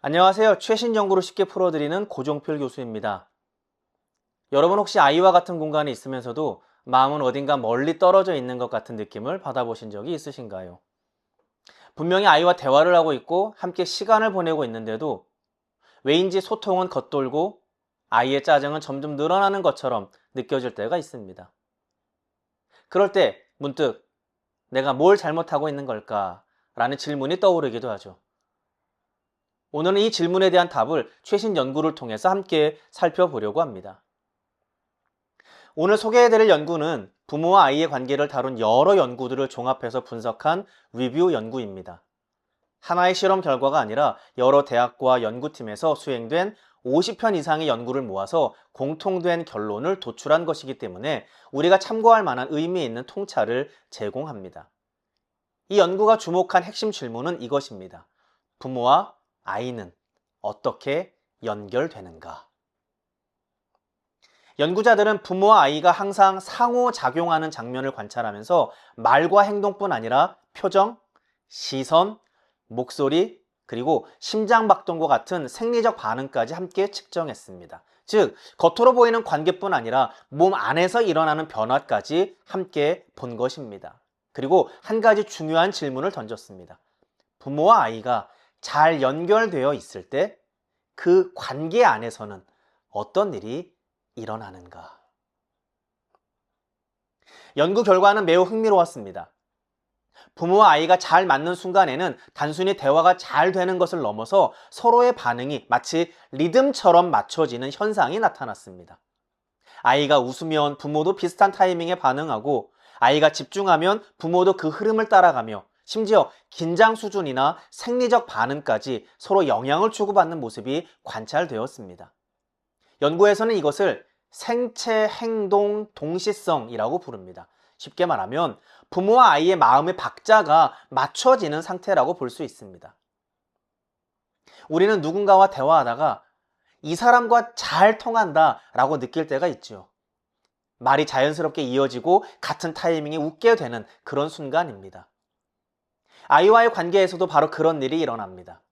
안녕하세요. 최신 연구를 쉽게 풀어드리는 고종필 교수입니다. 여러분 혹시 아이와 같은 공간에 있으면서도 마음은 어딘가 멀리 떨어져 있는 것 같은 느낌을 받아보신 적이 있으신가요? 분명히 아이와 대화를 하고 있고 함께 시간을 보내고 있는데도 왜인지 소통은 겉돌고 아이의 짜증은 점점 늘어나는 것처럼 느껴질 때가 있습니다. 그럴 때 문득 내가 뭘 잘못하고 있는 걸까? 라는 질문이 떠오르기도 하죠. 오늘은 이 질문에 대한 답을 최신 연구를 통해서 함께 살펴보려고 합니다. 오늘 소개해드릴 연구는 부모와 아이의 관계를 다룬 여러 연구들을 종합해서 분석한 리뷰 연구입니다. 하나의 실험 결과가 아니라 여러 대학과 연구팀에서 수행된 50편 이상의 연구를 모아서 공통된 결론을 도출한 것이기 때문에 우리가 참고할 만한 의미 있는 통찰을 제공합니다. 이 연구가 주목한 핵심 질문은 이것입니다. 부모와 아이는 어떻게 연결되는가? 연구자들은 부모와 아이가 항상 상호작용하는 장면을 관찰하면서 말과 행동뿐 아니라 표정, 시선, 목소리, 그리고 심장박동과 같은 생리적 반응까지 함께 측정했습니다. 즉, 겉으로 보이는 관계뿐 아니라 몸 안에서 일어나는 변화까지 함께 본 것입니다. 그리고 한 가지 중요한 질문을 던졌습니다. 부모와 아이가 잘 연결되어 있을 때 그 관계 안에서는 어떤 일이 일어나는가? 연구 결과는 매우 흥미로웠습니다. 부모와 아이가 잘 맞는 순간에는 단순히 대화가 잘 되는 것을 넘어서 서로의 반응이 마치 리듬처럼 맞춰지는 현상이 나타났습니다. 아이가 웃으면 부모도 비슷한 타이밍에 반응하고 아이가 집중하면 부모도 그 흐름을 따라가며 심지어 긴장 수준이나 생리적 반응까지 서로 영향을 주고받는 모습이 관찰되었습니다. 연구에서는 이것을 생체 행동 동시성이라고 부릅니다. 쉽게 말하면 부모와 아이의 마음의 박자가 맞춰지는 상태라고 볼 수 있습니다. 우리는 누군가와 대화하다가 이 사람과 잘 통한다 라고 느낄 때가 있죠. 말이 자연스럽게 이어지고 같은 타이밍에 웃게 되는 그런 순간입니다. 아이와의 관계에서도 바로 그런 일이 일어납니다.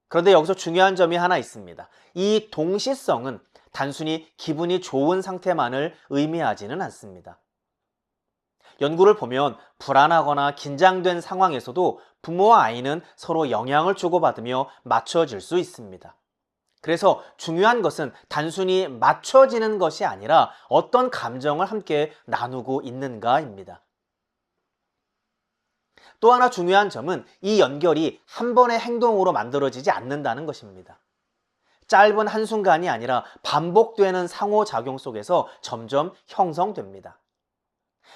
그런데 여기서 중요한 점이 하나 있습니다. 이 동시성은 단순히 기분이 좋은 상태만을 의미하지는 않습니다. 연구를 보면 불안하거나 긴장된 상황에서도 부모와 아이는 서로 영향을 주고받으며 맞춰질 수 있습니다. 그래서 중요한 것은 단순히 맞춰지는 것이 아니라 어떤 감정을 함께 나누고 있는가입니다. 또 하나 중요한 점은 이 연결이 한 번의 행동으로 만들어지지 않는다는 것입니다. 짧은 한순간이 아니라 반복되는 상호작용 속에서 점점 형성됩니다.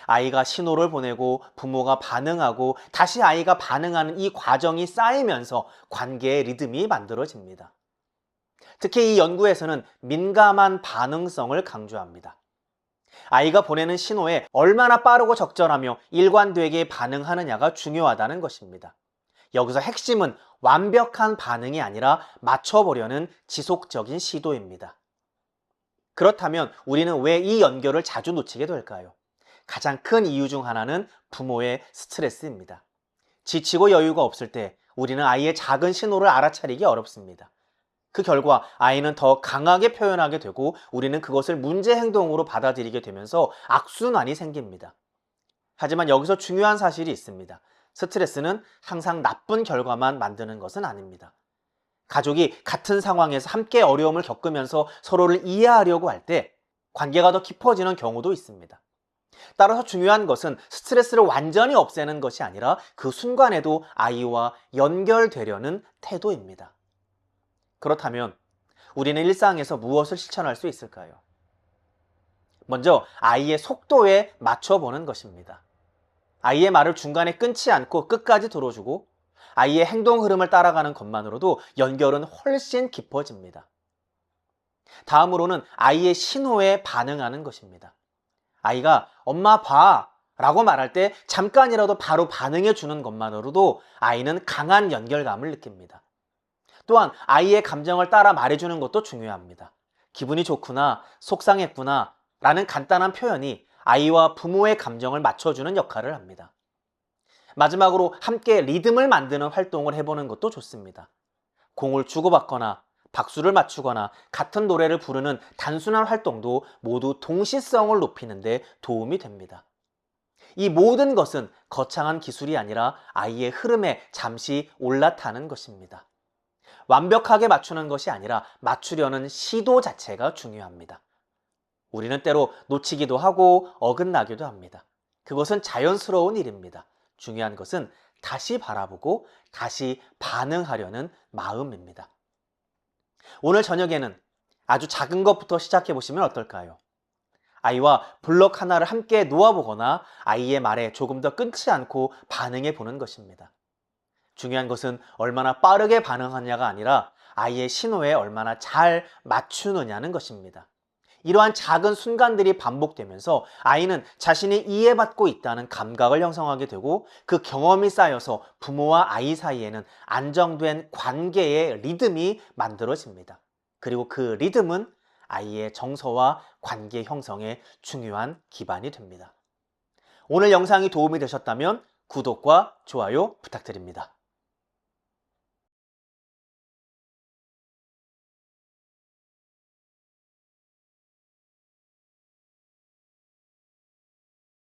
아이가 신호를 보내고 부모가 반응하고 다시 아이가 반응하는 이 과정이 쌓이면서 관계의 리듬이 만들어집니다. 특히 이 연구에서는 민감한 반응성을 강조합니다. 아이가 보내는 신호에 얼마나 빠르고 적절하며 일관되게 반응하느냐가 중요하다는 것입니다. 여기서 핵심은 완벽한 반응이 아니라 맞춰보려는 지속적인 시도입니다. 그렇다면 우리는 왜 이 연결을 자주 놓치게 될까요? 가장 큰 이유 중 하나는 부모의 스트레스입니다. 지치고 여유가 없을 때 우리는 아이의 작은 신호를 알아차리기 어렵습니다. 그 결과 아이는 더 강하게 표현하게 되고 우리는 그것을 문제 행동으로 받아들이게 되면서 악순환이 생깁니다. 하지만 여기서 중요한 사실이 있습니다. 스트레스는 항상 나쁜 결과만 만드는 것은 아닙니다. 가족이 같은 상황에서 함께 어려움을 겪으면서 서로를 이해하려고 할 때 관계가 더 깊어지는 경우도 있습니다. 따라서 중요한 것은 스트레스를 완전히 없애는 것이 아니라 그 순간에도 아이와 연결되려는 태도입니다. 그렇다면 우리는 일상에서 무엇을 실천할 수 있을까요? 먼저 아이의 속도에 맞춰보는 것입니다. 아이의 말을 중간에 끊지 않고 끝까지 들어주고 아이의 행동 흐름을 따라가는 것만으로도 연결은 훨씬 깊어집니다. 다음으로는 아이의 신호에 반응하는 것입니다. 아이가 엄마 봐 라고 말할 때 잠깐이라도 바로 반응해 주는 것만으로도 아이는 강한 연결감을 느낍니다. 또한 아이의 감정을 따라 말해주는 것도 중요합니다. 기분이 좋구나, 속상했구나 라는 간단한 표현이 아이와 부모의 감정을 맞춰주는 역할을 합니다. 마지막으로 함께 리듬을 만드는 활동을 해보는 것도 좋습니다. 공을 주고받거나 박수를 맞추거나 같은 노래를 부르는 단순한 활동도 모두 동시성을 높이는 데 도움이 됩니다. 이 모든 것은 거창한 기술이 아니라 아이의 흐름에 잠시 올라타는 것입니다. 완벽하게 맞추는 것이 아니라 맞추려는 시도 자체가 중요합니다. 우리는 때로 놓치기도 하고 어긋나기도 합니다. 그것은 자연스러운 일입니다. 중요한 것은 다시 바라보고 다시 반응하려는 마음입니다. 오늘 저녁에는 아주 작은 것부터 시작해 보시면 어떨까요? 아이와 블록 하나를 함께 놓아보거나 아이의 말에 조금 더 끊지 않고 반응해 보는 것입니다. 중요한 것은 얼마나 빠르게 반응하냐가 아니라 아이의 신호에 얼마나 잘 맞추느냐는 것입니다. 이러한 작은 순간들이 반복되면서 아이는 자신이 이해받고 있다는 감각을 형성하게 되고 그 경험이 쌓여서 부모와 아이 사이에는 안정된 관계의 리듬이 만들어집니다. 그리고 그 리듬은 아이의 정서와 관계 형성에 중요한 기반이 됩니다. 오늘 영상이 도움이 되셨다면 구독과 좋아요 부탁드립니다.